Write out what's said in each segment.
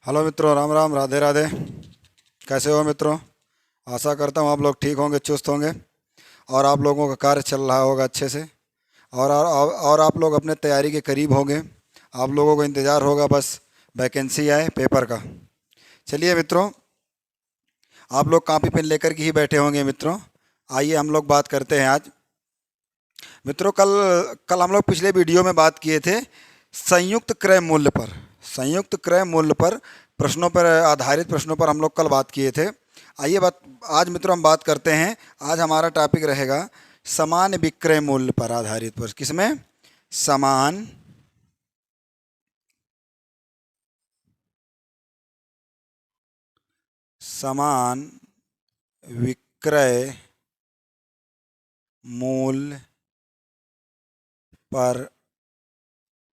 Hello मित्रों, राम राम, राधे राधे। कैसे हो मित्रों? आशा करता हूँ आप लोग ठीक होंगे, चुस्त होंगे और आप लोगों का कार्य चल रहा होगा अच्छे से। और आप लोग अपने तैयारी के करीब होंगे। आप लोगों को इंतज़ार होगा बस वैकेंसी आए पेपर का। चलिए मित्रों, आप लोग कॉपी पेन लेकर के ही बैठे होंगे मित्रों। आइए हम लोग बात करते हैं आज। मित्रों, कल कल हम लोग पिछले वीडियो में बात किए थे संयुक्त क्रय मूल्य पर। संयुक्त क्रय मूल्य पर प्रश्नों पर आधारित प्रश्नों पर हम लोग कल बात किए थे। आइए बात आज मित्रों हम बात करते हैं। आज हमारा टॉपिक रहेगा समान विक्रय मूल्य पर आधारित पर। किसमें? समान समान विक्रय मूल्य पर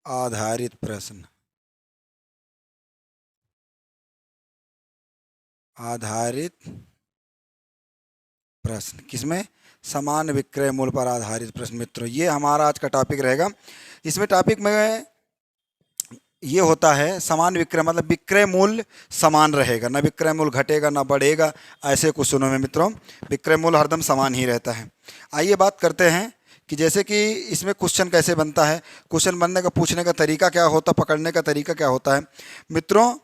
आधारित प्रश्न। आधारित प्रश्न किसमें? समान विक्रय मूल्य पर आधारित प्रश्न। मित्रों, ये हमारा आज का टॉपिक रहेगा। इसमें टॉपिक में ये होता है समान विक्रय मतलब विक्रय मूल्य समान रहेगा, ना विक्रय मूल्य घटेगा ना बढ़ेगा। ऐसे क्वेश्चनों में मित्रों विक्रय मूल्य हरदम समान ही रहता है। आइए बात करते हैं कि जैसे कि इसमें क्वेश्चन कैसे बनता है, क्वेश्चन बनने का पूछने का तरीका क्या होता है, पकड़ने का तरीका क्या होता है। मित्रों,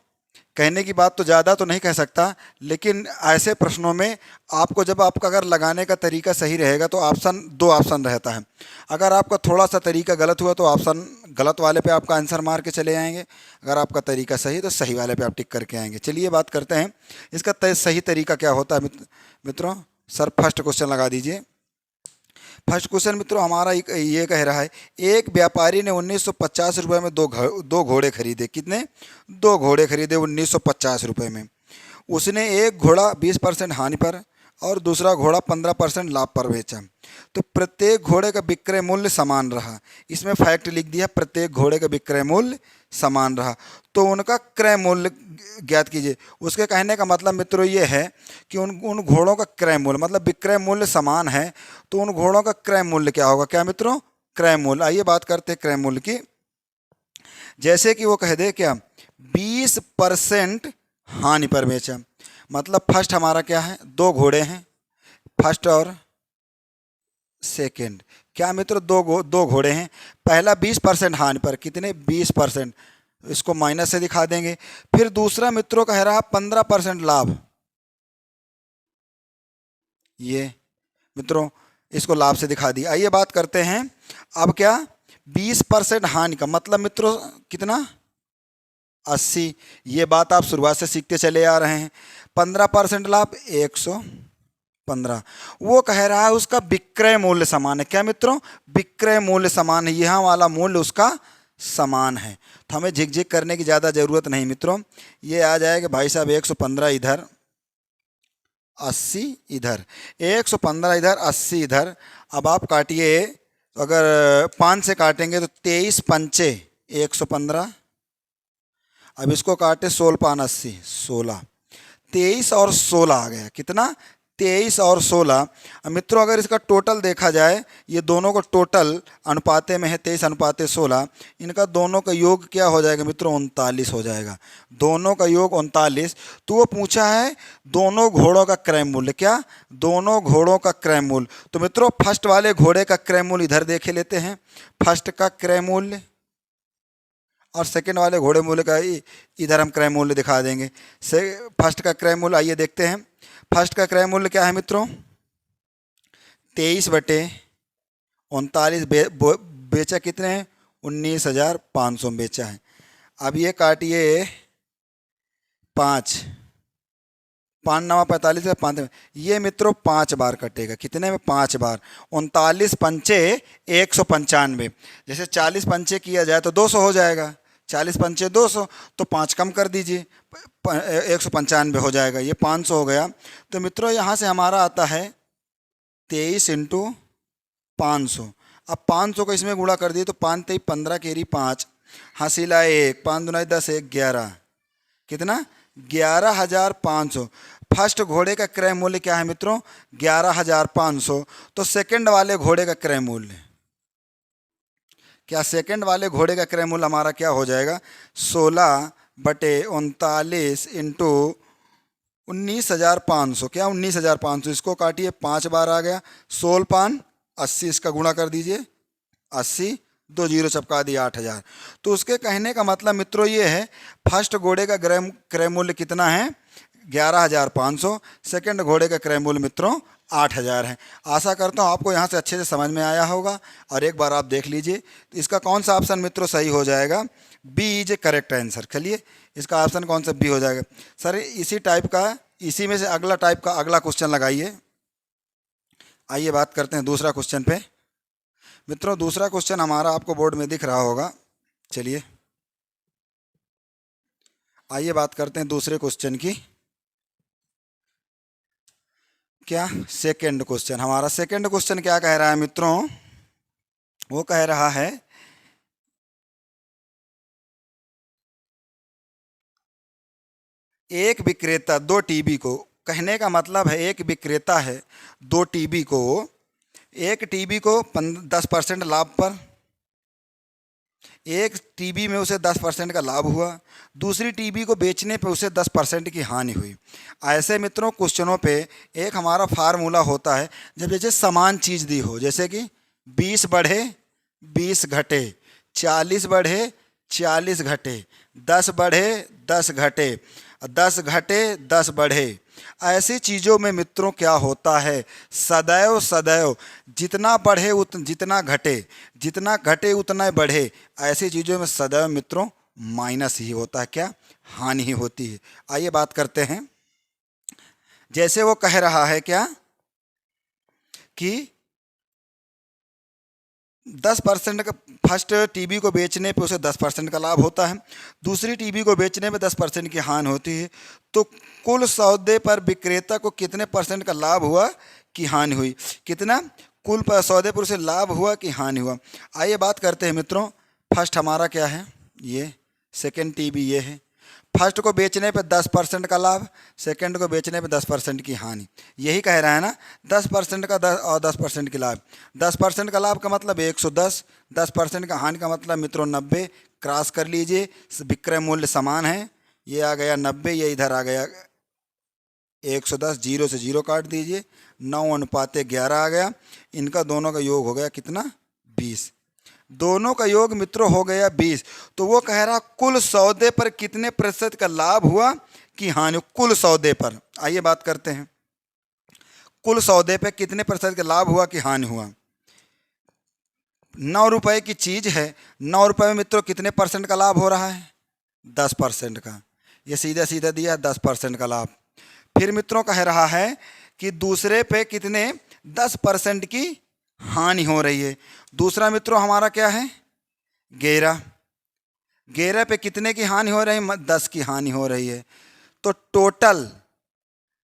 कहने की बात तो ज़्यादा तो नहीं कह सकता, लेकिन ऐसे प्रश्नों में आपको जब आपका अगर लगाने का तरीका सही रहेगा तो दो ऑप्शन रहता है। अगर आपका थोड़ा सा तरीका गलत हुआ तो ऑप्शन गलत वाले पे आपका आंसर मार के चले आएंगे। अगर आपका तरीका सही तो सही वाले पे आप टिक करके आएंगे। चलिए बात करते हैं इसका सही तरीका क्या होता है। मित्रों, सर फर्स्ट क्वेश्चन लगा दीजिए। फर्स्ट क्वेश्चन मित्रों हमारा ये कह रहा है, एक व्यापारी ने 1950 रुपये में दो घोड़े खरीदे। कितने? दो घोड़े खरीदे 1950 रुपये में। उसने एक घोड़ा 20% हानि पर और दूसरा घोड़ा 15% लाभ पर बेचा। तो प्रत्येक घोड़े का विक्रय मूल्य समान रहा। इसमें फैक्ट लिख दिया, प्रत्येक घोड़े का विक्रय मूल्य समान रहा। तो उनका क्रय मूल्य ज्ञात कीजिए। उसके कहने का मतलब मित्रों ये है कि उन उन घोड़ों का क्रय मूल्य मतलब विक्रय मूल्य समान है तो उन घोड़ों का क्रय मूल्य क्या होगा? क्या मित्रों? क्रय मूल्य। आइए बात करते हैं क्रय मूल्य की। जैसे कि वो कह दे क्या, 20% हानि पर बेचा। मतलब फर्स्ट हमारा क्या है? दो घोड़े हैं, फर्स्ट और सेकंड। क्या मित्र? दो घोड़े हैं। पहला 20% हानि पर। कितने? 20%। इसको माइनस से दिखा देंगे। फिर दूसरा मित्रों कह रहा 15% लाभ। ये मित्रों इसको लाभ से दिखा दिया। आइए बात करते हैं अब क्या, 20% हानि का मतलब मित्रों कितना? 80। ये बात आप शुरुआत से सीखते चले आ रहे हैं। 15% लाभ 115। वो कह रहा है उसका विक्रय मूल्य समान है। क्या मित्रों? विक्रय मूल्य समान है, यहाँ वाला मूल्य उसका समान है। तो हमें झिकझिक करने की ज़्यादा ज़रूरत नहीं मित्रों। ये आ जाएगा भाई साहब 115 इधर, 80 इधर, 115 इधर, 80 इधर। अब आप काटिए, अगर 5 से काटेंगे तो 23 पंचे 115। अब इसको काटे 16 पान 80, 16। 23 और 16 आ गया। कितना? 23 और 16। अब मित्रों अगर इसका टोटल देखा जाए, ये दोनों का टोटल अनुपाते में है 23:16। इनका दोनों का योग क्या हो जाएगा मित्रों? 39 हो जाएगा। दोनों का योग 39। तो वो पूछा है दोनों घोड़ों का क्रय मूल्य। क्या? दोनों घोड़ों का क्रय मूल्य। तो मित्रों फर्स्ट वाले घोड़े का क्रय मूल्य इधर देखे लेते हैं। फर्स्ट का क्रय मूल्य और सेकंड वाले घोड़े मूल्य का इधर हम क्रय मूल्य दिखा देंगे। से फर्स्ट का क्रय मूल्य आइए देखते हैं। फर्स्ट का क्रय मूल्य क्या है मित्रों? 23/39 बेचा कितने हैं? 19,500 बेचा है। अब ये काटिए 5, 5 9 45 का 5, ये मित्रों 5 बार कटेगा। कितने में? 5 बार। 39 पंचे 195। जैसे 40 पंचे किया जाए तो 200 हो जाएगा। 40 पंचे 200, तो 5 कम कर दीजिए, 195 हो जाएगा। ये 500 हो गया। तो मित्रों यहाँ से हमारा आता है 23 इंटू 500। अब 500 को इसमें गुणा कर दिए तो 5 3 15 केरी 5, हासिला 1, 5 दूना 10, 1 11। कितना? 11,500। फर्स्ट घोड़े का क्रय मूल्य क्या है मित्रों? 11,500। तो सेकंड वाले घोड़े का क्रय मूल्य क्या? सेकंड वाले घोड़े का क्रय मूल्य हमारा क्या हो जाएगा? 16 बटे 39 इंटू 19,500, क्या 19,500, इसको काटिए 5 बार आ गया, 16 पान 80, इसका गुणा कर दीजिए 80, 2 जीरो चपका दिया 8,000। तो उसके कहने का मतलब मित्रों ये है, फर्स्ट घोड़े का क्रय मूल्य कितना है 11,500, सेकंड घोड़े का क्रय मूल्य मित्रों 8,000 है। आशा करता हूँ आपको यहाँ से अच्छे से समझ में आया होगा, और एक बार आप देख लीजिए तो इसका कौन सा ऑप्शन मित्रों सही हो जाएगा, B is a correct answer. चलिए इसका ऑप्शन कौन सा बी हो जाएगा। सर इसी टाइप का, इसी में से अगला टाइप का अगला क्वेश्चन लगाइए। आइए बात करते हैं दूसरा क्वेश्चन पे। मित्रों दूसरा क्वेश्चन हमारा आपको बोर्ड में दिख रहा होगा। चलिए आइए बात करते हैं दूसरे क्वेश्चन की। क्या सेकंड क्वेश्चन, हमारा सेकंड क्वेश्चन क्या कह रहा है मित्रों, वो कह रहा है एक विक्रेता 2 टीबी को, कहने का मतलब है एक विक्रेता है 2 टीबी को, एक टीबी को 10% लाभ पर, एक टीबी में उसे 10% का लाभ हुआ, दूसरी टीबी को बेचने पे उसे 10% की हानि हुई। ऐसे मित्रों क्वेश्चनों पे एक हमारा फार्मूला होता है, जब जैसे समान चीज़ दी हो, जैसे कि 20 बढ़े 20 घटे, 40 बढ़े 40 घटे, 10 बढ़े 10 घटे, 10 घटे 10 बढ़े, ऐसी चीज़ों में मित्रों क्या होता है, सदैव सदैव जितना बढ़े जितना घटे, जितना घटे उतना बढ़े, ऐसी चीज़ों में सदैव मित्रों माइनस ही होता है, क्या हानि ही होती है। आइए बात करते हैं। जैसे वो कह रहा है क्या कि 10% का, फर्स्ट टीबी को बेचने पे उसे 10% का लाभ होता है, दूसरी टीबी को बेचने में 10% की हानि होती है, तो कुल सौदे पर विक्रेता को कितने परसेंट का लाभ हुआ कि हानि हुई, कितना कुल पर सौदे पर उसे लाभ हुआ कि हानि हुआ। आइए बात करते हैं मित्रों। फर्स्ट हमारा क्या है, ये सेकेंड टीबी ये है, फर्स्ट को बेचने पे 10% का लाभ, सेकंड को बेचने पे 10% की हानि, यही कह रहा है ना। 10% का 10 और 10% की लाभ, 10% का लाभ का मतलब 110, 10% का हानि का मतलब मित्रों 90, क्रॉस कर लीजिए, विक्रय मूल्य समान है, ये आ गया 90, ये इधर आ गया 110, जीरो से जीरो काट दीजिए, 9:11 आ गया, इनका दोनों का योग हो गया कितना 20, दोनों का योग मित्रों हो गया 20। तो वो कह रहा कुल सौदे पर कितने प्रतिशत का लाभ हुआ कि हानि, कुल सौदे पर। आइए बात करते हैं, कुल सौदे पे कितने प्रतिशत का लाभ हुआ कि हानि हुआ। 9 रुपए की चीज है, 9 रुपए में मित्रों कितने परसेंट का लाभ हो रहा है, 10% का, ये सीधा सीधा दिया 10% का लाभ। फिर मित्रों कह रहा है कि दूसरे पे कितने 10% की हानि हो रही है। दूसरा मित्रों हमारा क्या है 11, 11 पे कितने की हानि हो रही है, 10 की हानि हो रही है। तो टोटल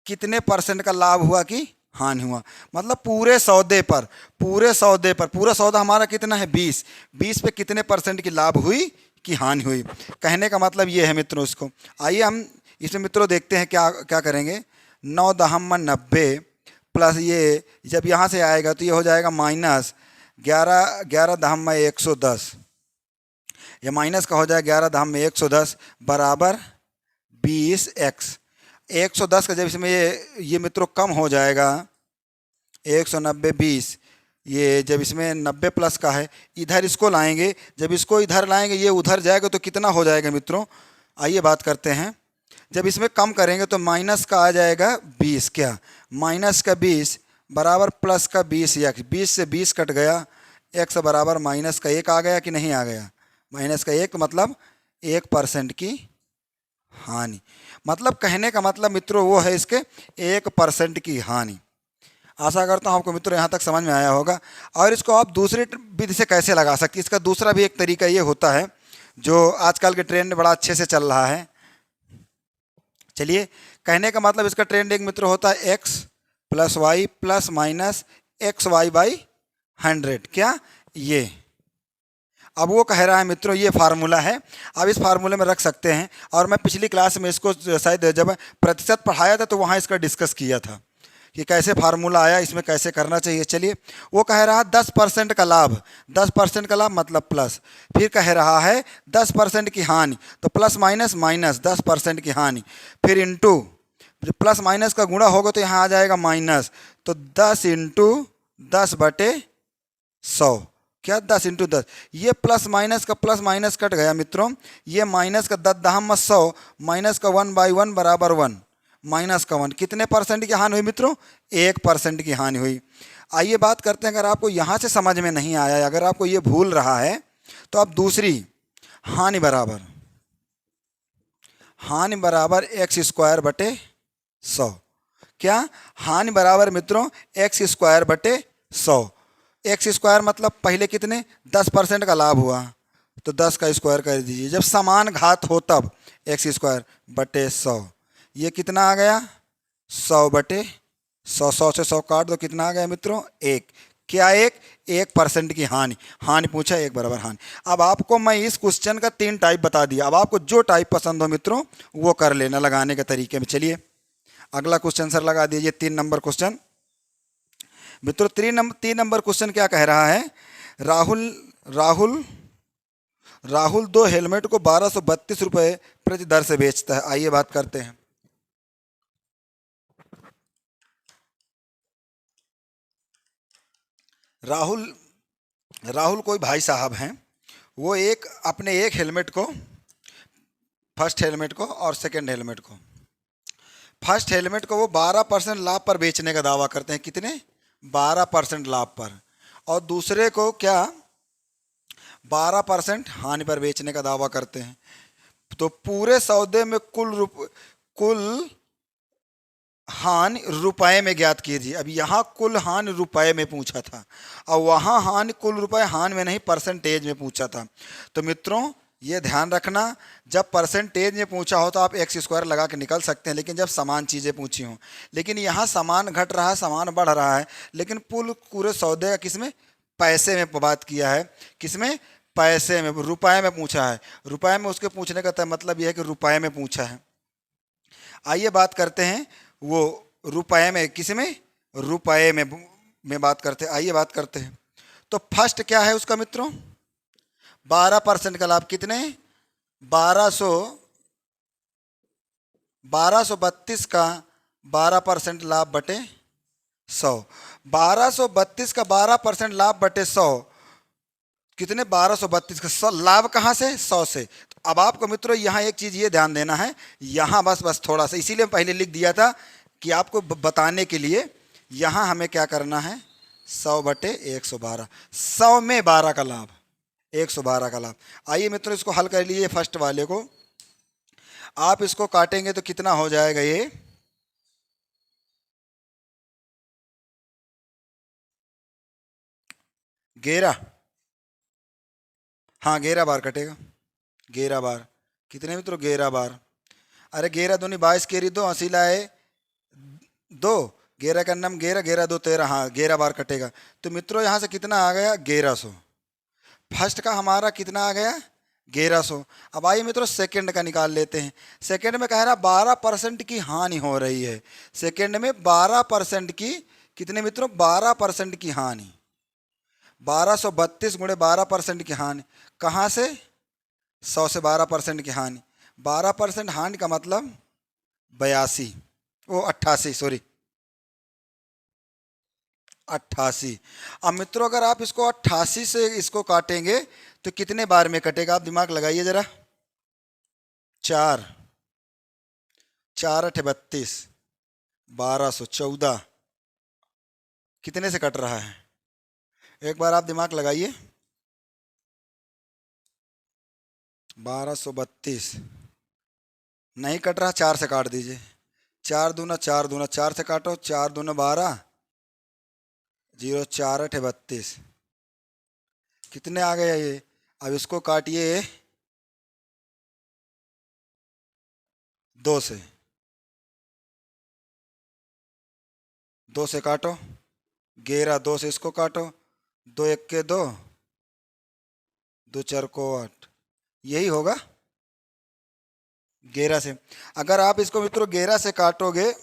कितने परसेंट का लाभ हुआ कि हानि हुआ, मतलब पूरे सौदे पर, पूरे सौदे पर, पूरा सौदा हमारा कितना है 20, 20 पे कितने परसेंट की लाभ हुई कि हानि हुई, कहने का मतलब ये है मित्रों इसको। आइए हम इसमें मित्रों देखते हैं क्या क्या करेंगे। 9 दहम 90 प्लस ये जब यहाँ से आएगा तो ये हो जाएगा माइनस 11, 11 दहम में 110, ये माइनस का हो जाएगा 11 दहम में 110 बराबर 20x। 110 का जब इसमें ये मित्रों कम हो जाएगा 190 20, ये जब इसमें 90 प्लस का है, इधर इसको लाएंगे, जब इसको इधर लाएंगे ये उधर जाएगा तो कितना हो जाएगा मित्रों। आइए बात करते हैं, जब इसमें कम करेंगे तो माइनस का आ जाएगा 20, क्या माइनस का 20 बराबर प्लस का 20x, 20 से 20 कट गया, x बराबर माइनस का 1 आ गया कि नहीं आ गया, माइनस का 1 मतलब 1% की हानि। मतलब कहने का मतलब मित्रों वो है इसके 1% की हानि। आशा करता हूँ आपको मित्रों यहाँ तक समझ में आया होगा। और इसको आप दूसरी विधि से कैसे लगा सकते हैं, इसका दूसरा भी एक तरीका ये होता है जो आजकल के ट्रेंड में बड़ा अच्छे से चल रहा है। चलिए कहने का मतलब इसका ट्रेंड एक मित्र होता है x plus Y plus minus XY/100, क्या ये। अब वो कह रहा है मित्रों ये फार्मूला है, अब इस फार्मूले में रख सकते हैं, और मैं पिछली क्लास में इसको शायद जब प्रतिशत पढ़ाया था तो वहाँ इसका डिस्कस किया था। कि कैसे फार्मूला आया, इसमें कैसे करना चाहिए। चलिए, वो कह रहा है 10% का लाभ, 10% का लाभ मतलब प्लस, फिर कह रहा है 10% की हानि, तो प्लस माइनस माइनस 10% की हानि, फिर इंटू, प्लस माइनस का गुणा होगा तो यहाँ आ जाएगा माइनस, तो 10 इंटू 10/100, क्या 10 इंटू 10, ये प्लस माइनस का प्लस माइनस कट गया मित्रों, ये माइनस का 10 × 100 माइनस का 1/1 बराबर 1, माइनस का 1, कितने परसेंट की हानि हुई मित्रों, 1% की हानि हुई। आइए बात करते हैं, अगर आपको यहाँ से समझ में नहीं आया, अगर आपको ये भूल रहा है, तो आप दूसरी हानि बराबर x²/100, क्या हानि बराबर मित्रों x²/100, x² मतलब पहले कितने 10% का लाभ हुआ, तो 10 का स्क्वायर कर दीजिए, जब समान घात हो तब x²/100, ये कितना आ गया 100/100, 100 से 100 काट दो, कितना आ गया मित्रों 1, क्या 1% की हानि, हानि पूछा 1 बराबर हानि। अब आपको मैं इस क्वेश्चन का 3 टाइप बता दिया, अब आपको जो टाइप पसंद हो मित्रों वो कर लेना लगाने के तरीके में। चलिए अगला क्वेश्चन सर लगा दीजिए, 3 नंबर क्वेश्चन मित्रों। 3 नंबर क्वेश्चन क्या कह रहा है, राहुल राहुल राहुल 2 हेलमेट को 1232 रुपये प्रति दर से बेचता है। आइए बात करते हैं। राहुल राहुल कोई भाई साहब हैं, वो अपने एक हेलमेट को, फर्स्ट हेलमेट को और सेकंड हेलमेट को, फर्स्ट हेलमेट को वो 12% लाभ पर बेचने का दावा करते हैं, कितने 12% लाभ पर, और दूसरे को क्या 12% हानि पर बेचने का दावा करते हैं। तो पूरे सौदे में कुल हानि रुपए में ज्ञात कीजिए। अब यहाँ कुल हानि रुपए में पूछा था और वहाँ हानि कुल रुपए हानि में नहीं परसेंटेज में पूछा था। तो मित्रों ये ध्यान रखना, जब परसेंटेज में पूछा हो तो आप x² लगा के निकल सकते हैं, लेकिन जब समान चीज़ें पूछी हों, लेकिन यहाँ समान घट रहा है, समान बढ़ रहा है, लेकिन पूरे सौदे का किसमें पैसे में बात किया है, किसमें पैसे में, रुपए में पूछा है, रुपए में उसके पूछने का मतलब यह है कि रुपए में पूछा है। आइए बात करते हैं वो रुपए में, किस में रुपए में बात करते हैं। आइए बात करते हैं, तो फर्स्ट क्या है उसका मित्रों 12% का लाभ, कितने 1232 का 12% लाभ बटे 100, 1232 का 12% लाभ बटे 100, कितने 1232 का 100, लाभ कहाँ से 100 से। तो अब आपको मित्रों यहाँ एक चीज़ ये ध्यान देना है, यहाँ बस थोड़ा सा, इसीलिए पहले लिख दिया था कि आपको बताने के लिए, यहाँ हमें क्या करना है 100/112, 100 में 12 का लाभ, 112 का लाभ। आइए मित्रों इसको हल कर लीजिए, फर्स्ट वाले को आप इसको काटेंगे तो कितना हो जाएगा, ये 11, हाँ 11 बार कटेगा, 11 बार, कितने मित्रों 11 बार, अरे 11 दूनी 22, केरी 2, 80 लाए 2, 11 का नाम 11, 11 2 13, हाँ 11 बार कटेगा। तो मित्रों यहाँ से कितना आ गया 1100, फर्स्ट का हमारा कितना आ गया 1100। अब आइए मित्रों सेकंड का निकाल लेते हैं। सेकंड में कह रहा 12% की हानि हो रही है, सेकंड में 12% की, कितने मित्रों 12% की हानि, 1232 गुणे 12% की हानि, कहाँ से 100 से 12% की हानि, 12% हानि का मतलब 82, वो 88, सॉरी 88। अब मित्रों अगर आप इसको 88 से इसको काटेंगे तो कितने बार में कटेगा, आप दिमाग लगाइए जरा, 4, 4 8 32, 1214, कितने से कट रहा है, एक बार आप दिमाग लगाइए, 1232 नहीं कट रहा, 4 से काट दीजिए, 4 दूना 4 दूना 4 से काटो, 4 दूना 12, 0 4 8 32, कितने आ गया ये। अब इसको काटिए 2 से, 2 से काटो, 11, 2 से इसको काटो, 2 1 के 2, 2 4 को 8, यही होगा 11 से। अगर आप इसको मित्रों 11 से काटोगे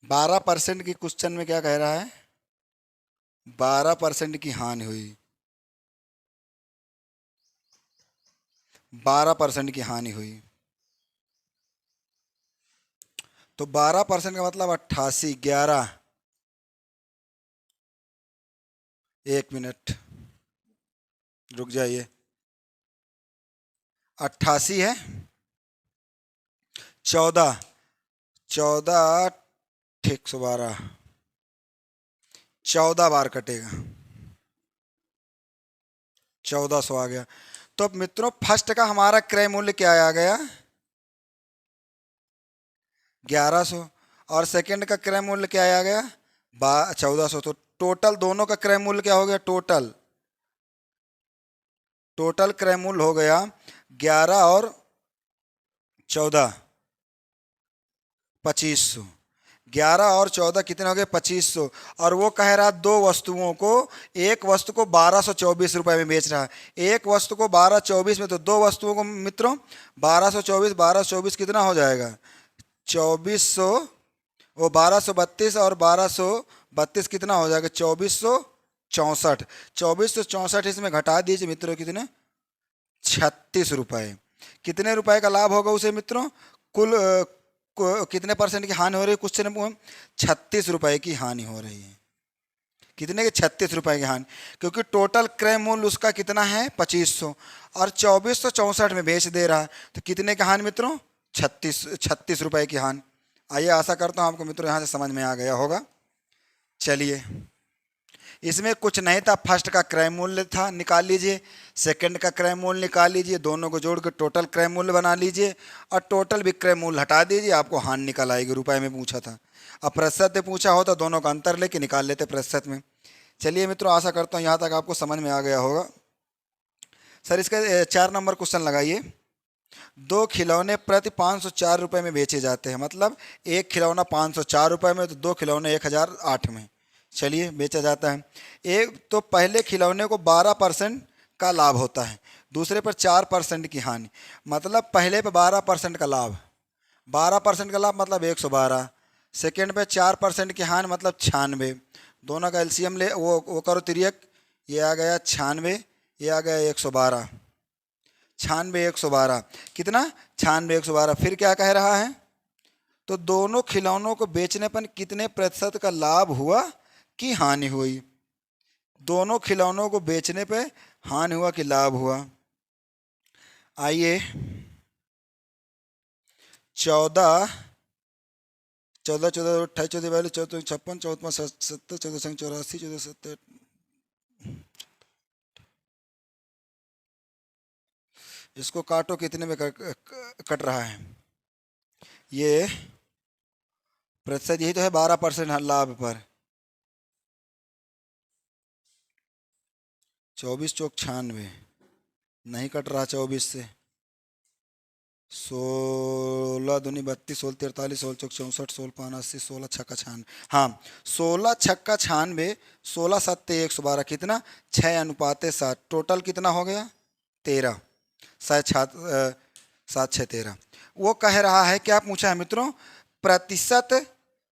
12% की क्वेश्चन में क्या कह रहा है? 12% की हानि हुई। 12% की हानि हुई तो 12% का मतलब 88, 11, 1 मिनट रुक जाइए। 88 है, 14, 14 ठीक 112, 14 बार कटेगा, 1400 आ गया। तो अब मित्रों फर्स्ट का हमारा क्रय मूल्य क्या आ गया? 1100। और सेकंड का क्रय मूल्य क्या आ गया? 1400। तो टोटल दोनों का क्रय मूल्य क्या हो गया? टोटल टोटल क्रय मूल्य हो गया 11 और 14, 2500। 11 और 14 कितने हो गए? 2500। और वो कह रहा दो वस्तुओं को, एक वस्तु को 1224 रुपये में बेच रहा है, एक वस्तु को 1224 में। तो दो वस्तुओं को मित्रों 1224, 1224 कितना हो जाएगा? 2400, वो 1232 और 1232 कितना हो जाएगा? 2464। 2464 इसमें घटा दीजिए मित्रों, कितने? 36 रुपये। कितने रुपए का लाभ होगा उसे मित्रों? कुल कितने परसेंट की हानि हो रही है क्वेश्चन में? 36 रुपए की हानि हो रही है। कितने के? 36 रुपए की हानि, क्योंकि टोटल क्रय मूल्य उसका कितना है? 2500 और 2464 में बेच दे रहा है। तो कितने की हानि मित्रों? 36 रुपए की हानि। आइए, आशा करता हूँ आपको मित्रों यहाँ से समझ में आ गया होगा। चलिए, इसमें कुछ नहीं था। फर्स्ट का क्रय मूल्य था, निकाल लीजिए। सेकंड का क्रय मूल्य निकाल लीजिए, दोनों को जोड़ कर टोटल क्रय मूल्य बना लीजिए और टोटल विक्रय मूल्य हटा दीजिए, आपको हानि निकल आएगी। रुपए में पूछा था, अब प्रतिशत में पूछा हो तो दोनों का अंतर लेके निकाल लेते प्रतिशत में। चलिए मित्रों, आशा करता हूँ यहाँ तक आपको समझ में आ गया होगा। सर इसका 4 नंबर क्वेश्चन लगाइए। दो खिलौने प्रति 504 रुपये में बेचे जाते हैं, मतलब एक खिलौना 504 रुपये में, तो दो खिलौने 1008 में चलिए बेचा जाता है। एक तो पहले खिलौने को 12% का लाभ होता है, दूसरे पर 4% की हानि। मतलब पहले पे 12% का लाभ, 12% का लाभ मतलब 112। सेकेंड पे 4% की हानि मतलब 96। दोनों का एलसीएम ले, वो करो तिर्यक, ये आ गया 96, ये आ गया 112। 96, 112 कितना? 96, 112। फिर क्या कह रहा है? तो दोनों खिलौनों को बेचने पर कितने प्रतिशत का लाभ हुआ कि हानि हुई? दोनों खिलौनों को बेचने पे हानि हुआ कि लाभ हुआ? आइए, 14, 14, 14, 28, 14, 42, 14, 56, 14, 70, 14, 84, 14, 70। इसको काटो, कितने में कट रहा है? ये प्रतिशत यही तो है, 12% लाभ पर। 24 चौक 96, नहीं कट रहा 24 से। 16 दूनी 32, 16 43, 16 चौक 64, 16 पाँच 80, 16 छक्का 96। हाँ, 16 छक्का 96, 16 सत्ते 112 कितना? 6:7। टोटल कितना हो गया? 13। 7 6 13। वो कह रहा है, क्या पूछा है मित्रों? प्रतिशत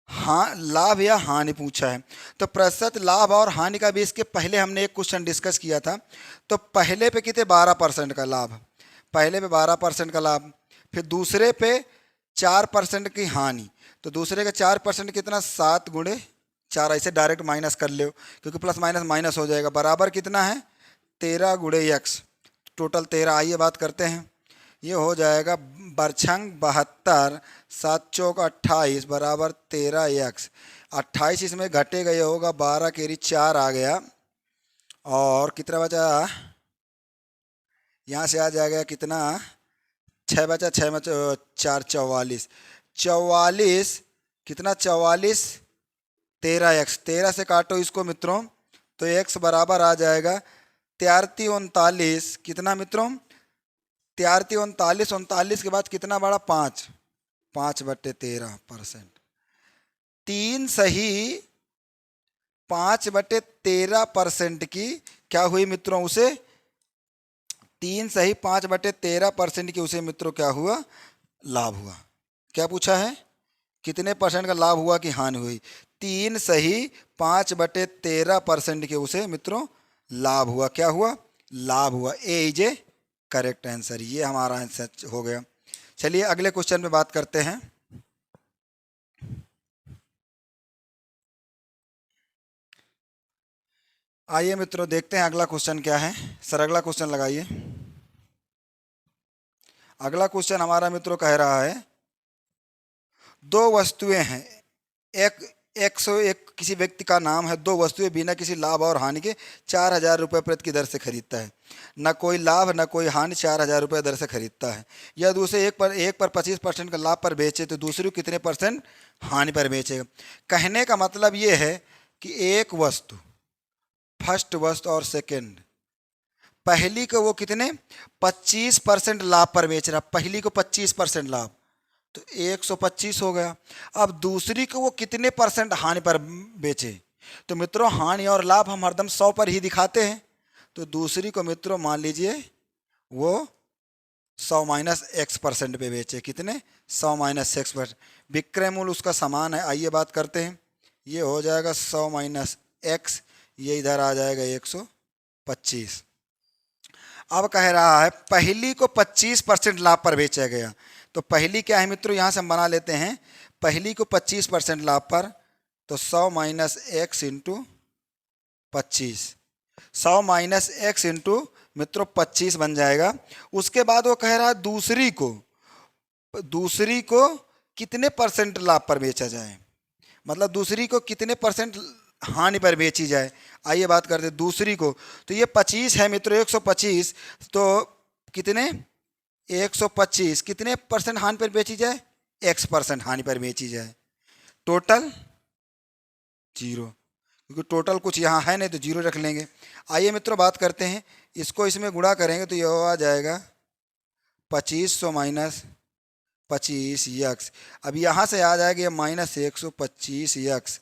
हाँ लाभ या हानि पूछा है। तो प्रतिशत लाभ और हानि का भी इसके पहले हमने एक क्वेश्चन डिस्कस किया था। तो पहले पे कितने? 12% का लाभ, पहले पे 12% का लाभ, फिर दूसरे पे 4% की हानि। तो दूसरे का 4% कितना? 7 गुणे 4, ऐसे डायरेक्ट माइनस कर लो, क्योंकि प्लस माइनस माइनस हो जाएगा। बराबर कितना है? 13 गुणे x, टोटल 13। आइए बात करते हैं, ये हो जाएगा बरछंग 72, 7 चौक 28 बराबर 13x। 28 इसमें घटेगा, ये होगा 12 केरी 4 आ गया। और कितना बचा? यहाँ से आ जाएगा कितना? 6 बचा, 6 में 4 44, 44 कितना? 44, 13x। 13 से काटो इसको मित्रों, तो x बराबर आ जाएगा 33 कितना मित्रों? 33 39 के बाद कितना बढ़ा? 5, 5/13%। 3 सही 5/13% की क्या हुई मित्रों? उसे 3 सही 5/13% की उसे मित्रों क्या हुआ? लाभ हुआ। क्या पूछा है? कितने परसेंट का लाभ हुआ कि हानि हुई? 3 सही 5/13% के उसे मित्रों लाभ हुआ। क्या हुआ? लाभ हुआ। ए इज ए करेक्ट आंसर। ये हमारा आंसर हो गया। चलिए अगले क्वेश्चन पे बात करते हैं। आइए मित्रों देखते हैं अगला क्वेश्चन क्या है। सर अगला क्वेश्चन लगाइए। अगला क्वेश्चन हमारा मित्रों कह रहा है, दो वस्तुएं हैं, एक 101 किसी व्यक्ति का नाम है, दो वस्तुएं बिना किसी लाभ और हानि के 4,000 रुपये प्रति की दर से खरीदता है। न कोई लाभ न कोई हानि, 4,000 रुपये दर से खरीदता है। यह दूसरे एक पर 25% का लाभ पर बेचे तो दूसरी को कितने परसेंट हानि पर बेचेगा? कहने का मतलब ये है कि एक वस्तु, फर्स्ट वस्तु और सेकेंड, पहली को वो कितने 25% लाभ पर बेच रहा, पहली को 25% लाभ, तो 125 हो गया। अब दूसरी को वो कितने परसेंट हानि पर बेचे? तो मित्रों हानि और लाभ हम हरदम 100 पर ही दिखाते हैं। तो दूसरी को मित्रों मान लीजिए वो 100 माइनस एक्स परसेंट पे बेचे। कितने? 100 माइनस एक्स परसेंट। विक्रय मूल्य उसका समान है। आइए बात करते हैं। ये हो जाएगा 100 माइनस एक्स, ये इधर आ जाएगा 125। अब कह रहा है पहली को 25% लाभ पर बेचा गया। तो पहली क्या है मित्रों, यहाँ से हम बना लेते हैं। पहली को 25% लाभ पर, तो 100 minus x into 25, 100 minus x into मित्रों 25 बन जाएगा। उसके बाद वो कह रहा है दूसरी को कितने परसेंट लाभ पर बेचा जाए, मतलब दूसरी को कितने परसेंट हानि पर बेची जाए। आइए बात करते हैं दूसरी को। तो ये 25 है मित्रों, 125, तो कितने 125 कितने परसेंट हानि पर बेची जाए? x% हानि पर बेची जाए। टोटल 0, क्योंकि टोटल कुछ यहाँ है नहीं तो 0 रख लेंगे। आइए मित्रों बात करते हैं, इसको इसमें गुणा करेंगे तो यह आ जाएगा 2500 माइनस 25 यक्स। अब यहाँ से आ जाएगा ये माइनस 125 यक्स,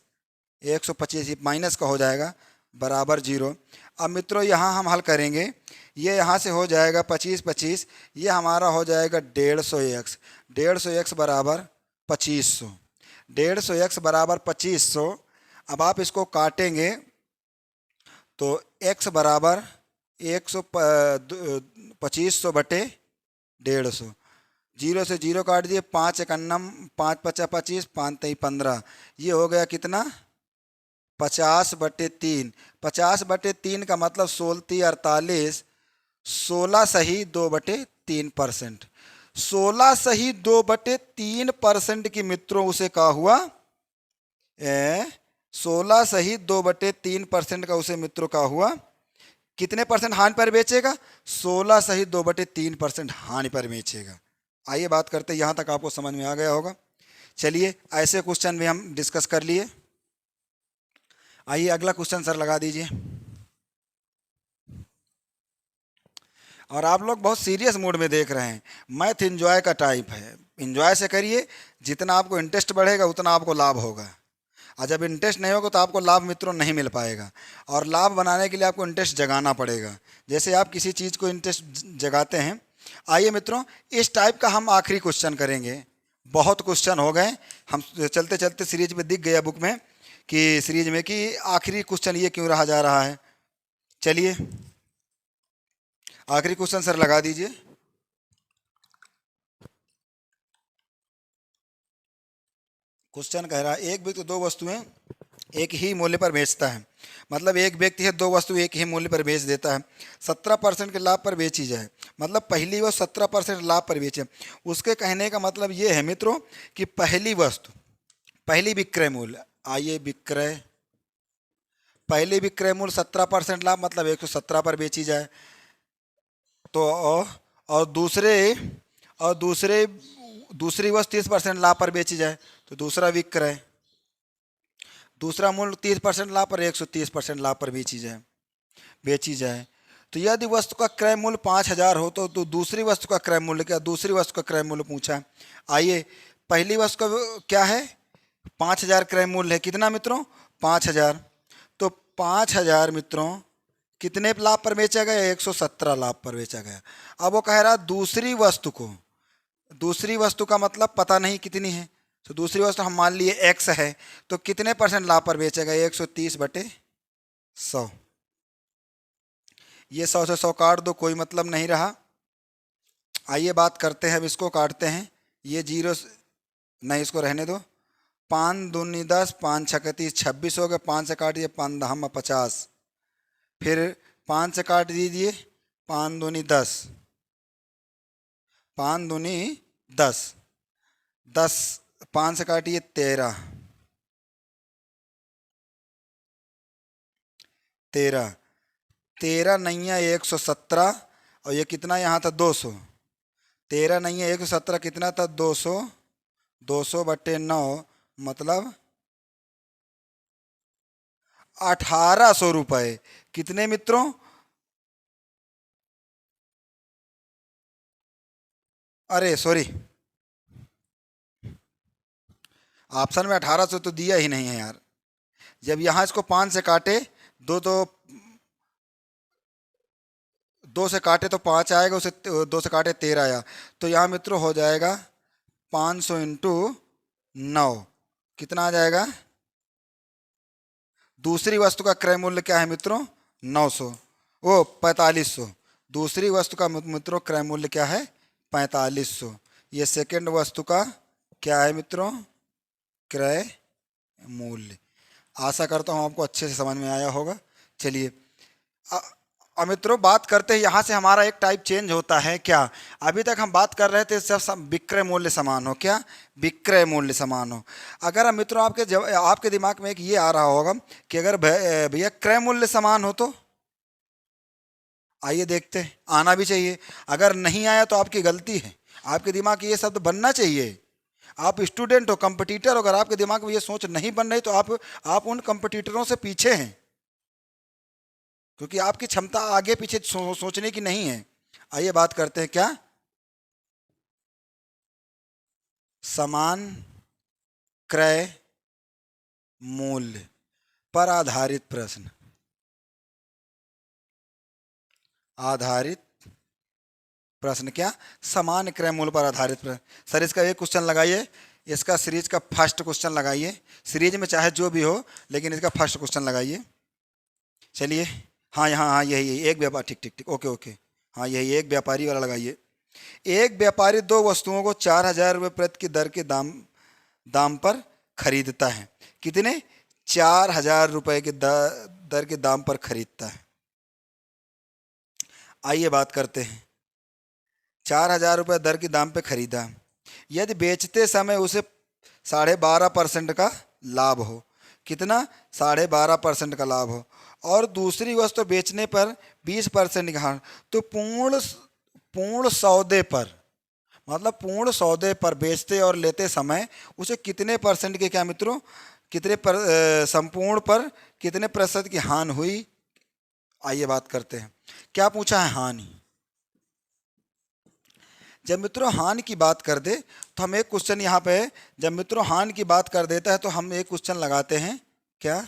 125 माइनस का हो जाएगा बराबर 0। अब मित्रों यहाँ हम हल करेंगे, ये यहाँ से हो जाएगा 25, ये हमारा हो जाएगा 150 एक्स, 150 एक्स बराबर 2500, 150 एक्स बराबर 2500। अब आप इसको काटेंगे तो x बराबर 2500 बटे 150, 0 से 0 काट दिए, 5 एकन्नम 5 पचा 25, 5 तेई 15, ये हो गया कितना 50/3। 50/3 का मतलब 16×3 = 48, 16 सही 2/3%। 16 सही 2/3% की मित्रों उसे क्या हुआ? 16 सही 2/3% का उसे मित्रों का हुआ कितने परसेंट हानि पर बेचेगा? 16 सही 2/3% हानि पर बेचेगा। आइए बात करते हैं, यहाँ तक आपको समझ में आ गया होगा। चलिए ऐसे क्वेश्चन भी हम डिस्कस कर लिए। आइए अगला क्वेश्चन सर लगा दीजिए। और आप लोग बहुत सीरियस मूड में देख रहे हैं, मैथ एंजॉय का टाइप है, एंजॉय से करिए, जितना आपको इंटरेस्ट बढ़ेगा उतना आपको लाभ होगा। और जब इंटरेस्ट नहीं होगा तो आपको लाभ मित्रों नहीं मिल पाएगा। और लाभ बनाने के लिए आपको इंटरेस्ट जगाना पड़ेगा, जैसे आप किसी चीज़ को इंटरेस्ट जगाते हैं। आइए मित्रों इस टाइप का हम आखिरी क्वेश्चन करेंगे। बहुत क्वेश्चन हो गए, हम चलते चलते सीरीज में दिख गया बुक में कि सीरीज में कि आखिरी क्वेश्चन ये क्यों रहा जा रहा है। चलिए आखिरी क्वेश्चन सर लगा दीजिए। क्वेश्चन कह रहा है एक व्यक्ति दो वस्तुएं एक ही मूल्य पर बेचता है, मतलब एक व्यक्ति है दो वस्तु एक ही मूल्य पर बेच देता है, 17% के लाभ पर बेची जाए, मतलब पहली वस्तु 17% लाभ पर बेचे। उसके कहने का मतलब ये है मित्रों कि पहली वस्तु पहली विक्रय मूल्य, आइए विक्रय, पहली विक्रय मूल्य 17% लाभ मतलब 117 पर बेची जाए। तो और दूसरी वस्तु 30% लाभ पर बेची जाए तो दूसरा विक्रय, दूसरा मूल्य 30% लाभ पर 130% लाभ पर बेची जाए। तो यदि वस्तु का क्रय मूल्य 5,000 हो तो दूसरी वस्तु का क्रय मूल्य क्या? दूसरी वस्तु का क्रय मूल्य पूछा है। आइए पहली वस्तु का क्या है? 5,000 क्रय मूल्य है। कितना मित्रों? 5,000। तो 5,000 मित्रों कितने लाभ पर बेचा गया? 117 लाभ पर बेचा गया। अब वो कह रहा दूसरी वस्तु का मतलब पता नहीं कितनी है, तो दूसरी वस्तु हम मान लिए x है, तो कितने परसेंट लाभ पर बेचेगा? 130/100। ये 100 से 100 काट दो, कोई मतलब नहीं रहा। आइए बात करते हैं, अब इसको काटते हैं। ये जीरो नहीं, इसको रहने दो। 5 दूनी 10, 5 छक्के 30, 26 हो गए। 5 से काट दिए, 5 दहम 50। फिर 5 से काट दीजिए, 5 दूनी 10, 5 दूनी 10, 10 5 से काटिए 13, 13 13 नहीं है 117, और ये कितना यहाँ था? 200। 13 नहीं है 117, कितना था? 200। 200/9 मतलब 1800 रुपये। कितने मित्रों? अरे सॉरी, ऑप्शन में 1800 तो दिया ही नहीं है यार। जब यहाँ इसको 5 से काटे, दो तो 2 से काटे तो 5 आएगा, उसे 2 से काटे 13 आया। तो यहाँ मित्रों हो जाएगा 500 इंटू 9, कितना आ जाएगा? दूसरी वस्तु का क्रय मूल्य क्या है मित्रों? 900, ओ 4500। दूसरी वस्तु का मित्रों क्रय मूल्य क्या है? 4500। ये सेकंड वस्तु का क्या है मित्रों? क्रय मूल्य। आशा करता हूँ आपको अच्छे से समझ में आया होगा। चलिए अब मित्रों बात करते हैं, यहाँ से हमारा एक टाइप चेंज होता है। क्या? अभी तक हम बात कर रहे थे सब विक्रय मूल्य समान हो। क्या? विक्रय मूल्य समान हो। अगर हम मित्रों आपके दिमाग में एक ये आ रहा होगा कि अगर भैया क्रय मूल्य समान हो तो आइए देखते हैं, आना भी चाहिए। अगर नहीं आया तो आपकी गलती है, आपके दिमाग में ये शब्द बनना चाहिए। आप स्टूडेंट हो, कंपटीटर हो, अगर आपके दिमाग में ये सोच नहीं बन रही तो आप उन कंपटीटरों से पीछे हैं, क्योंकि आपकी क्षमता आगे पीछे सोचने की नहीं है। आइए बात करते हैं, क्या? समान क्रय मूल्य पर आधारित प्रश्न। आधारित प्रश्न क्या? समान क्रय मूल्य पर आधारित प्रश्न। सर इसका एक क्वेश्चन लगाइए, इसका सीरीज का फर्स्ट क्वेश्चन लगाइए। सीरीज में चाहे जो भी हो, लेकिन इसका फर्स्ट क्वेश्चन लगाइए। चलिए, हाँ यहाँ, हाँ यही एक व्यापार, ठीक ठीक ठीक, ओके ओके, हाँ यही एक व्यापारी वाला लगाइए। एक व्यापारी दो वस्तुओं को 4000 रुपये प्रति की दर के दाम दाम पर खरीदता है। कितने? 4000 रुपये के दर के दाम पर खरीदता है। आइए बात करते हैं, 4000 रुपये दर के दाम पे खरीदा। यदि बेचते समय उसे 12.5% का लाभ हो। कितना? 12.5% का लाभ हो, और दूसरी वस्तु बेचने पर 20% की हानि, तो पूर्ण सौदे पर, मतलब पूर्ण सौदे पर बेचते और लेते समय उसे कितने परसेंट के, क्या मित्रों, संपूर्ण पर कितने प्रतिशत की हानि हुई? आइए बात करते हैं। क्या पूछा है? हानि। जब मित्रों हानि की बात कर दे तो हम एक क्वेश्चन यहाँ पे, जब मित्रों हानि की बात कर देता है तो हम एक क्वेश्चन लगाते हैं, क्या?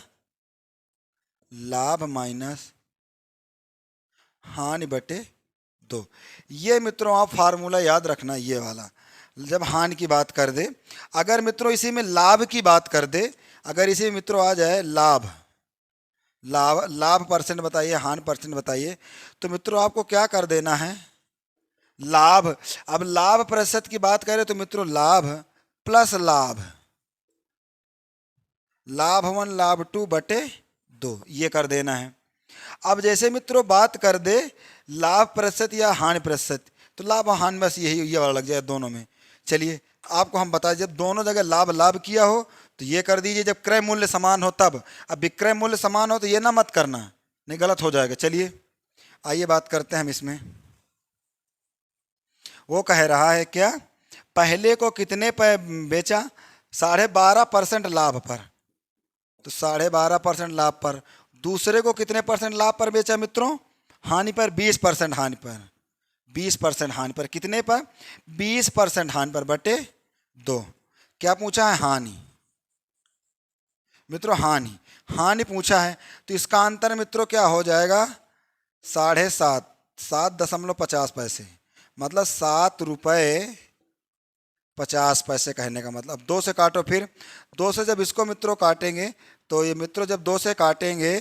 लाभ माइनस हानि बटे 2। ये मित्रों आप फार्मूला याद रखना, ये वाला। जब हानि की बात कर दे, अगर मित्रों इसी में लाभ की बात कर दे, अगर इसी में मित्रों आ जाए लाभ, लाभ परसेंट बताइए, हानि परसेंट बताइए, तो मित्रों आपको क्या कर देना है? लाभ। अब लाभ प्रतिशत की बात करें तो मित्रों लाभ प्लस लाभ, लाभ 1 लाभ 2/2, ये कर देना है। अब जैसे मित्रों बात कर दे लाभ प्रतिशत या हानि प्रतिशत, तो लाभ और हानि बस यही ये वाला लग जाए दोनों में। चलिए आपको हम बताएं, जब दोनों जगह लाभ लाभ किया हो तो ये कर दीजिए, जब क्रय मूल्य समान हो तब। अब विक्रय मूल्य समान हो तो ये ना मत करना, नहीं गलत हो जाएगा। चलिए आइए बात करते हैं हम इसमें। वो कह रहा है, क्या? पहले को कितने पे बेचा? 12.5% लाभ पर, तो 12.5% लाभ पर। दूसरे को कितने परसेंट लाभ पर बेचा मित्रों? हानि पर, 20% हानि पर, 20% हानि पर। कितने पर? 20% हानि पर बटे 2। क्या पूछा है? हानि। मित्रों हानि, हानि पूछा है, तो इसका अंतर मित्रों क्या हो जाएगा? 7.5, 7.50 पैसे, मतलब 7 रुपये 50 पैसे कहने का मतलब। 2 से काटो, फिर 2 से जब इसको मित्रों काटेंगे तो ये मित्रों जब 2 से काटेंगे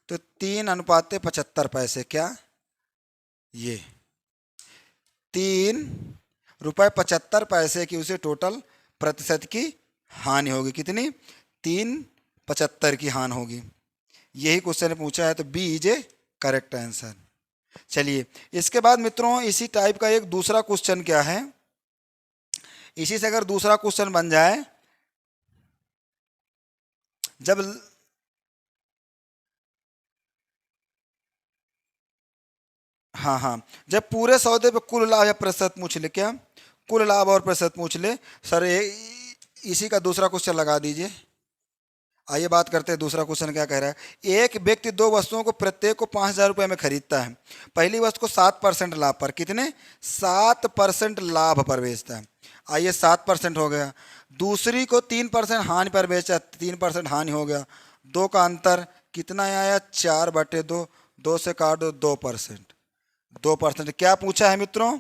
तो 3:75 पैसे, क्या ये 3 रुपये 75 पैसे की उसे टोटल प्रतिशत की हानि होगी। कितनी? 3.75 की हानि होगी। यही क्वेश्चन पूछा है, तो B is a correct answer. चलिए इसके बाद मित्रों इसी टाइप का एक दूसरा क्वेश्चन क्या है, इसी से अगर दूसरा क्वेश्चन बन जाए, जब हाँ हाँ, जब पूरे सौदे पे कुल लाभ या प्रतिशत पूछ ले, क्या कुल लाभ और प्रतिशत पूछ ले। सर इसी का दूसरा क्वेश्चन लगा दीजिए। आइए बात करते हैं दूसरा क्वेश्चन क्या कह रहा है। एक व्यक्ति 2 वस्तुओं को प्रत्येक को 5,000 रुपये में खरीदता है। पहली वस्तु को 7% लाभ पर, कितने 7% लाभ पर बेचता है। आइए 7% हो गया। दूसरी को 3% हानि पर बेचा, 3% हानि हो गया। 2 का अंतर कितना आया? 4/2। 2 से काट दो, 2%। 2% क्या पूछा है मित्रों?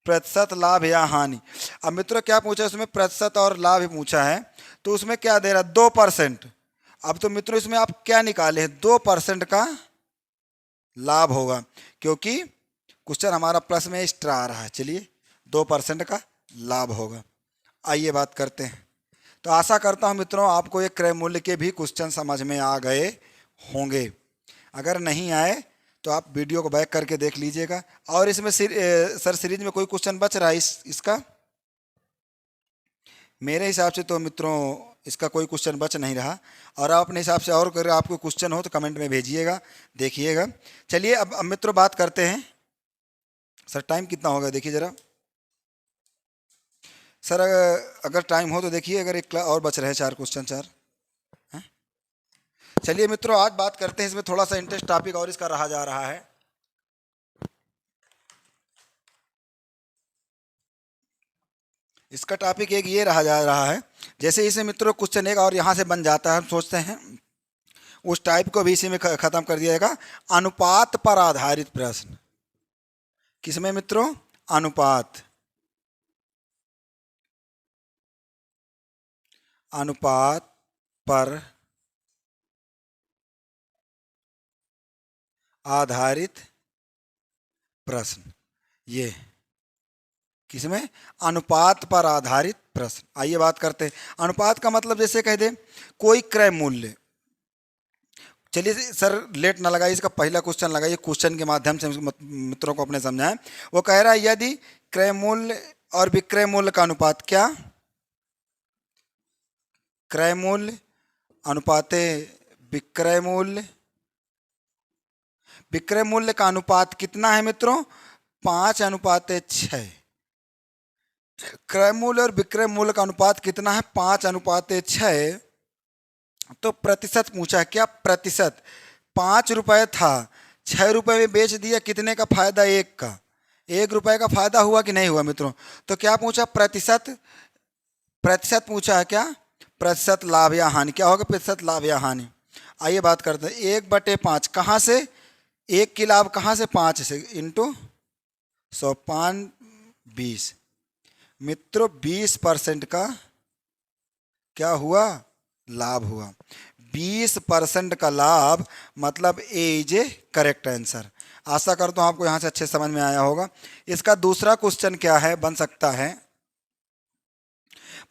प्रतिशत लाभ या हानि। अब मित्रों क्या पूछा है उसमें? प्रतिशत और लाभ ही पूछा है, तो उसमें क्या दे रहा है? 2%। अब तो मित्रों इसमें आप क्या निकाले हैं? 2% का लाभ होगा, क्योंकि क्वेश्चन हमारा प्लस में एक्स्ट्रा आ रहा है। चलिए 2% का लाभ होगा। आइए बात करते हैं। तो आशा करता हूं मित्रों आपको ये क्रय मूल्य के भी क्वेश्चन समझ में आ गए होंगे। अगर नहीं आए तो आप वीडियो को बैक करके देख लीजिएगा। और इसमें सर सीरीज में कोई क्वेश्चन बच रहा है इसका? मेरे हिसाब से तो मित्रों इसका कोई क्वेश्चन बच नहीं रहा। और आप अपने हिसाब से और अगर आपको क्वेश्चन हो तो कमेंट में भेजिएगा, देखिएगा। चलिए अब मित्रों बात करते हैं। सर टाइम कितना होगा देखिए ज़रा। सर अगर टाइम हो तो देखिए, अगर एक और बच रहे 4 क्वेश्चन, 4 हैं। चलिए मित्रों आज बात करते हैं, इसमें थोड़ा सा इंटरेस्ट टॉपिक और इसका रहा जा रहा है। इसका टॉपिक एक ये रहा जा रहा है, जैसे इसे मित्रों क्वेश्चन एक और यहाँ से बन जाता है, हम सोचते हैं उस टाइप को भी इसी में ख़त्म कर दिया जाएगा। अनुपात पर आधारित प्रश्न। किसमें मित्रों? अनुपात। अनुपात पर आधारित प्रश्न। ये किसमें? अनुपात पर आधारित प्रश्न। आइए बात करते हैं। अनुपात का मतलब जैसे कह दे कोई क्रय मूल्य। चलिए सर लेट ना लगाइए, इसका पहला क्वेश्चन लगाइए, क्वेश्चन के माध्यम से मित्रों को अपने समझाएं। वो कह रहा है यदि क्रय मूल्य और विक्रय मूल्य का अनुपात, क्या क्रय मूल्य अनुपाते विक्रय मूल्य, विक्रय मूल्य का अनुपात कितना है मित्रों? 5:6। क्रय मूल्य और विक्रय मूल्य का अनुपात कितना है? 5:6। तो प्रतिशत पूछा है, क्या प्रतिशत? 5 रुपये था, 6 रुपये में बेच दिया, कितने का फायदा? 1 का। 1 रुपये का फायदा हुआ कि नहीं हुआ मित्रों? तो क्या पूछा? प्रतिशत। प्रतिशत पूछा है, क्या प्रतिशत लाभ या हानि। क्या होगा? प्रतिशत लाभ या हानि। आइए बात करते हैं। 1/5 कहाँ से? 1 की लाभ कहाँ से? 5 से, इंटू 100, 5 20। मित्रों 20% का क्या हुआ? लाभ हुआ। 20% का लाभ मतलब ए इज ए करेक्ट आंसर। आशा करता हूँ आपको यहाँ से अच्छे समझ में आया होगा। इसका दूसरा क्वेश्चन क्या है बन सकता है,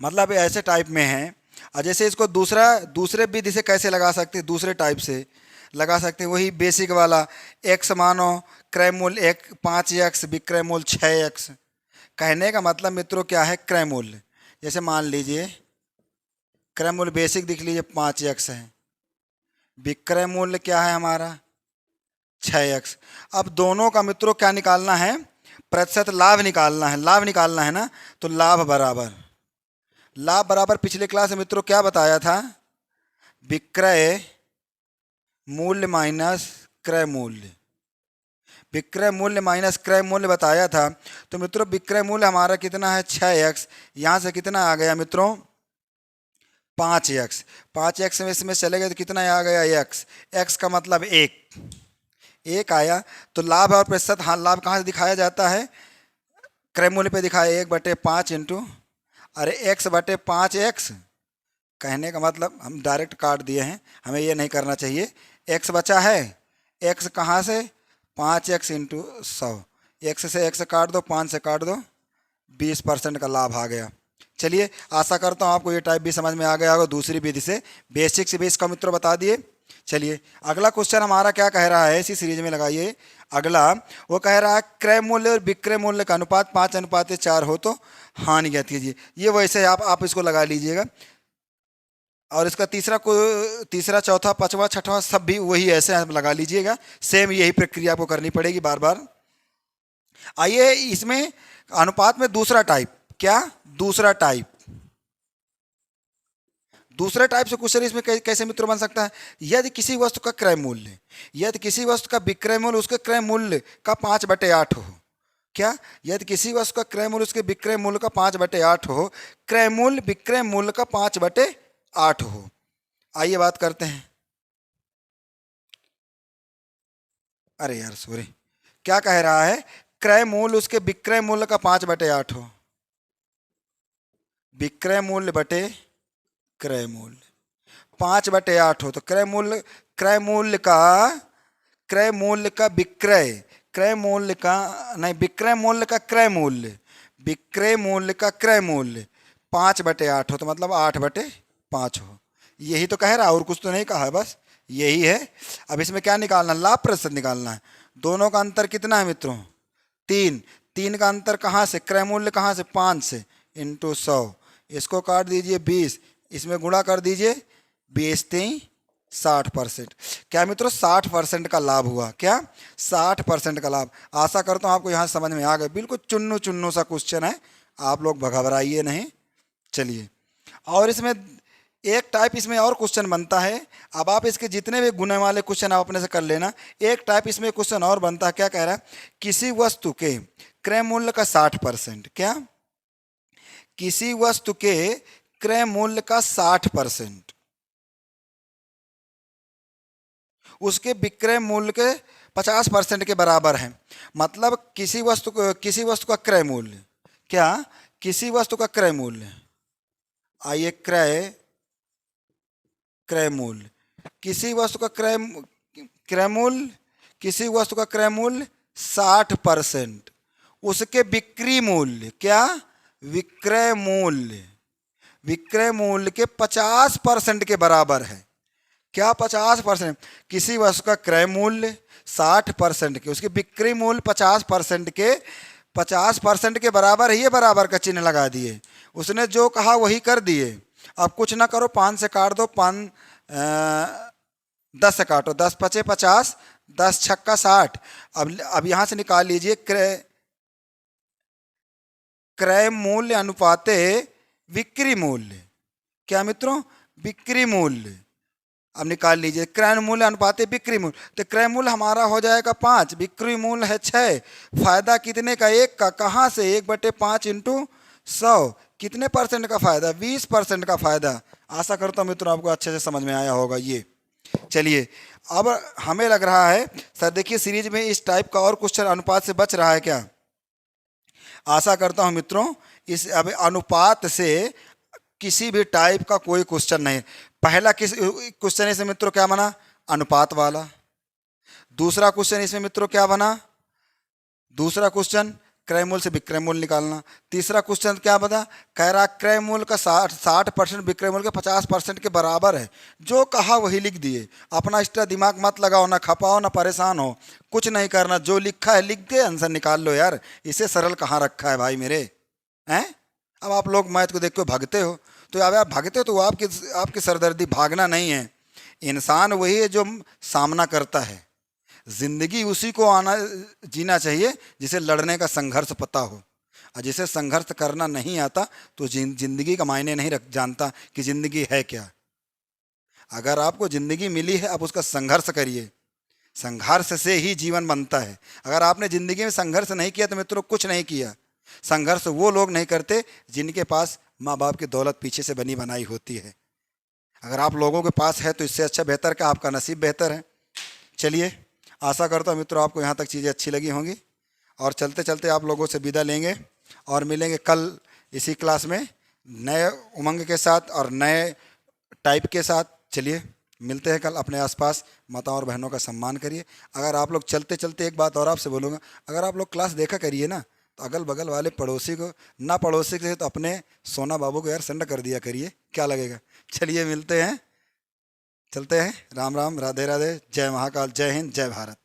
मतलब ऐसे टाइप में है। और जैसे इसको दूसरे विधि से कैसे लगा सकते हैं? दूसरे टाइप से लगा सकते हैं, वही बेसिक वाला। x मानो क्रय मूल्य 5x, विक्रय मूल्य 6x। कहने का मतलब मित्रों क्या है? क्रय मूल्य। जैसे मान लीजिए क्रय मूल्य बेसिक दिख लीजिए 5x है, विक्रय मूल्य क्या है हमारा? 6x। अब दोनों का मित्रों क्या निकालना है? प्रतिशत लाभ निकालना है। लाभ निकालना है ना, तो लाभ बराबर पिछले क्लास में मित्रों क्या बताया था? विक्रय मूल्य माइनस क्रय मूल्य। विक्रय मूल्य माइनस क्रय मूल्य बताया था। तो मित्रों विक्रय मूल्य हमारा कितना है? 6x। यहाँ से कितना आ गया मित्रों? 5x। 5x में इसमें चले गए तो कितना आ गया? x। x का मतलब 1 आया। तो लाभ और प्रतिशत, हाँ लाभ कहाँ से दिखाया जाता है? क्रय मूल्य पे दिखाया 1/5 इंटू। अरे एक्स बटे 5x, कहने का मतलब हम डायरेक्ट काट दिए हैं, हमें ये नहीं करना चाहिए। एक्स बचा है, एक्स कहाँ से, 5x इंटू 100, एक्स से एक्स काट दो, 5 से काट दो, 20% का लाभ आ गया। चलिए, आशा करता हूँ आपको ये टाइप भी समझ में आ गया होगा दूसरी विधि से, बेसिक से भी इसका मित्रों बता दिए। चलिए, अगला क्वेश्चन हमारा क्या कह रहा है, इसी सीरीज में लगाइए। अगला वो कह रहा है क्रय मूल्य और विक्रय मूल्य का अनुपात 5:4 हो तो हानि ज्ञात कीजिए। ये वैसे आप इसको लगा लीजिएगा, और इसका तीसरा चौथा पांचवा छठवां सब भी वही ऐसे आप लगा लीजिएगा, सेम यही प्रक्रिया आपको करनी पड़ेगी बार बार। आइए इसमें अनुपात में दूसरा टाइप, क्या दूसरा टाइप, दूसरे टाइप से क्वेश्चन इसमें कैसे मित्रों बन सकता है। यदि किसी वस्तु का क्रय मूल्य, यदि किसी वस्तु का विक्रय मूल्य उसके क्रय मूल्य का 5/8 हो, क्या, यदि किसी वस्तु का क्रय मूल्य उसके विक्रय मूल्य का 5/8 हो, क्रय मूल्य विक्रय मूल्य का 5/8 हो। आइए बात करते हैं। अरे यार सॉरी, क्या कह रहा है, क्रय मूल्य उसके विक्रय मूल्य का 5/8 हो, विक्रय मूल्य बटे क्रय मूल्य 5/8 हो, तो क्रय मूल्य का विक्रय, क्रय मूल्य का नहीं, विक्रय मूल्य का क्रय मूल्य, विक्रय मूल्य का क्रय मूल्य 5/8 हो, तो मतलब 8/5 हो। यही तो कह रहा है, और कुछ तो नहीं कहा है, बस यही है। अब इसमें क्या निकालना, लाभ प्रतिशत निकालना है। दोनों का अंतर कितना है मित्रों, 3, 3 का अंतर कहाँ से, क्रय मूल्य कहाँ से, 5 से, इंटू 100, इसको काट दीजिए 20, इसमें गुणा कर दीजिए, 20×3 60%। क्या मित्रों, 60% का लाभ हुआ, क्या 60% का लाभ। आशा करता हूँ आपको यहाँ समझ में आ गया, बिल्कुल चुन्नू चुन्नू सा क्वेश्चन है, आप लोग घबराइए नहीं। चलिए, और इसमें एक टाइप इसमें और क्वेश्चन बनता है। अब आप इसके जितने भी गुने वाले क्वेश्चन आप अपने से कर लेना। एक टाइप इसमें क्वेश्चन और बनता है, क्या कह रहा है, किसी वस्तु के क्रय मूल्य का 60%, क्या, किसी वस्तु के क्रय मूल्य का 60% उसके विक्रय मूल्य के 50% के बराबर है। मतलब किसी वस्तु का क्रय मूल्य, क्या, किसी वस्तु का क्रय मूल्य, आइए क्रय मूल्य, किसी वस्तु का क्रय मूल्य, किसी वस्तु का क्रय मूल्य 60% उसके बिक्री मूल्य, क्या, विक्रय मूल्य, विक्रय मूल्य के 50% के बराबर है। क्या 50%, किसी वस्तु का क्रय मूल्य 60% के, उसके बिक्री मूल्य 50% के, 50% के बराबर है, ये बराबर का चिन्ह लगा दिए। उसने जो कहा वही कर दिए। अब कुछ ना करो, 5 से काट दो, 10 से काटो, 10 × 5 = 50, 10 × 6 = 60। अब यहाँ से निकाल लीजिए क्रय मूल्य अनुपाते विक्री मूल्य, क्या मित्रों, बिक्री मूल्य। अब निकाल लीजिए क्रय मूल्य अनुपाते बिक्री मूल्य, तो क्रय मूल्य हमारा हो जाएगा 5, बिक्री मूल्य है 6, फायदा कितने का, 1 का, कहाँ से, 1/5 इंटू 100, कितने % का फायदा, 20% का फायदा। आशा करता हूँ मित्रों आपको अच्छे से समझ में आया होगा ये। चलिए, अब हमें लग रहा है सर, देखिए सीरीज में इस टाइप का और क्वेश्चन अनुपात से बच रहा है क्या। आशा करता हूँ मित्रों इस अब अनुपात से किसी भी टाइप का कोई क्वेश्चन नहीं। पहला किस क्वेश्चन इसमें मित्रों क्या बना, अनुपात वाला। दूसरा क्वेश्चन इसमें मित्रों क्या बना, दूसरा क्वेश्चन क्रय मूल्य से विक्रय मूल्य निकालना। तीसरा क्वेश्चन क्या बता, कह रहा क्रय मूल्य का 60% विक्रय मूल्य का 50% के बराबर है। जो कहा वही लिख दिए, अपना एक्स्ट्रा दिमाग मत लगाओ, ना खपाओ, ना परेशान हो, कुछ नहीं करना, जो लिखा है लिख के आंसर निकाल लो यार। इसे सरल कहाँ रखा है भाई मेरे, हैं। अब आप लोग मैथ को देख के भागते हो, तो अब आप भागते हो तो आपकी सरदर्दी भागना नहीं है। इंसान वही है जो सामना करता है, जिंदगी उसी को जीना चाहिए जिसे लड़ने का संघर्ष पता हो, और जिसे संघर्ष करना नहीं आता तो जिंदगी का मायने नहीं जानता कि जिंदगी है क्या। अगर आपको जिंदगी मिली है, आप उसका संघर्ष करिए, संघर्ष से ही जीवन बनता है। अगर आपने जिंदगी में संघर्ष नहीं किया तो मित्रों कुछ नहीं किया। संघर्ष वो लोग नहीं करते जिनके पास माँ बाप की दौलत पीछे से बनी बनाई होती है। अगर आप लोगों के पास है तो इससे अच्छा बेहतर का आपका नसीब बेहतर है। चलिए, आशा करता हूँ मित्रों आपको यहाँ तक चीज़ें अच्छी लगी होंगी, और चलते चलते आप लोगों से विदा लेंगे और मिलेंगे कल इसी क्लास में। नए उमंग के साथ और नए टाइप के साथ। चलिए मिलते हैं कल। अपने आसपास माताओं और बहनों का सम्मान करिए। अगर आप लोग चलते चलते, एक बात और आपसे बोलूँगा, अगर आप लोग क्लास देखा करिए ना, तो अगल बगल वाले पड़ोसी को, ना पड़ोसी से तो अपने सोना बाबू को यार सेंड कर दिया करिए, क्या लगेगा। चलिए मिलते हैं, चलते हैं। राम राम, राधे राधे, जय महाकाल, जय हिंद, जय भारत।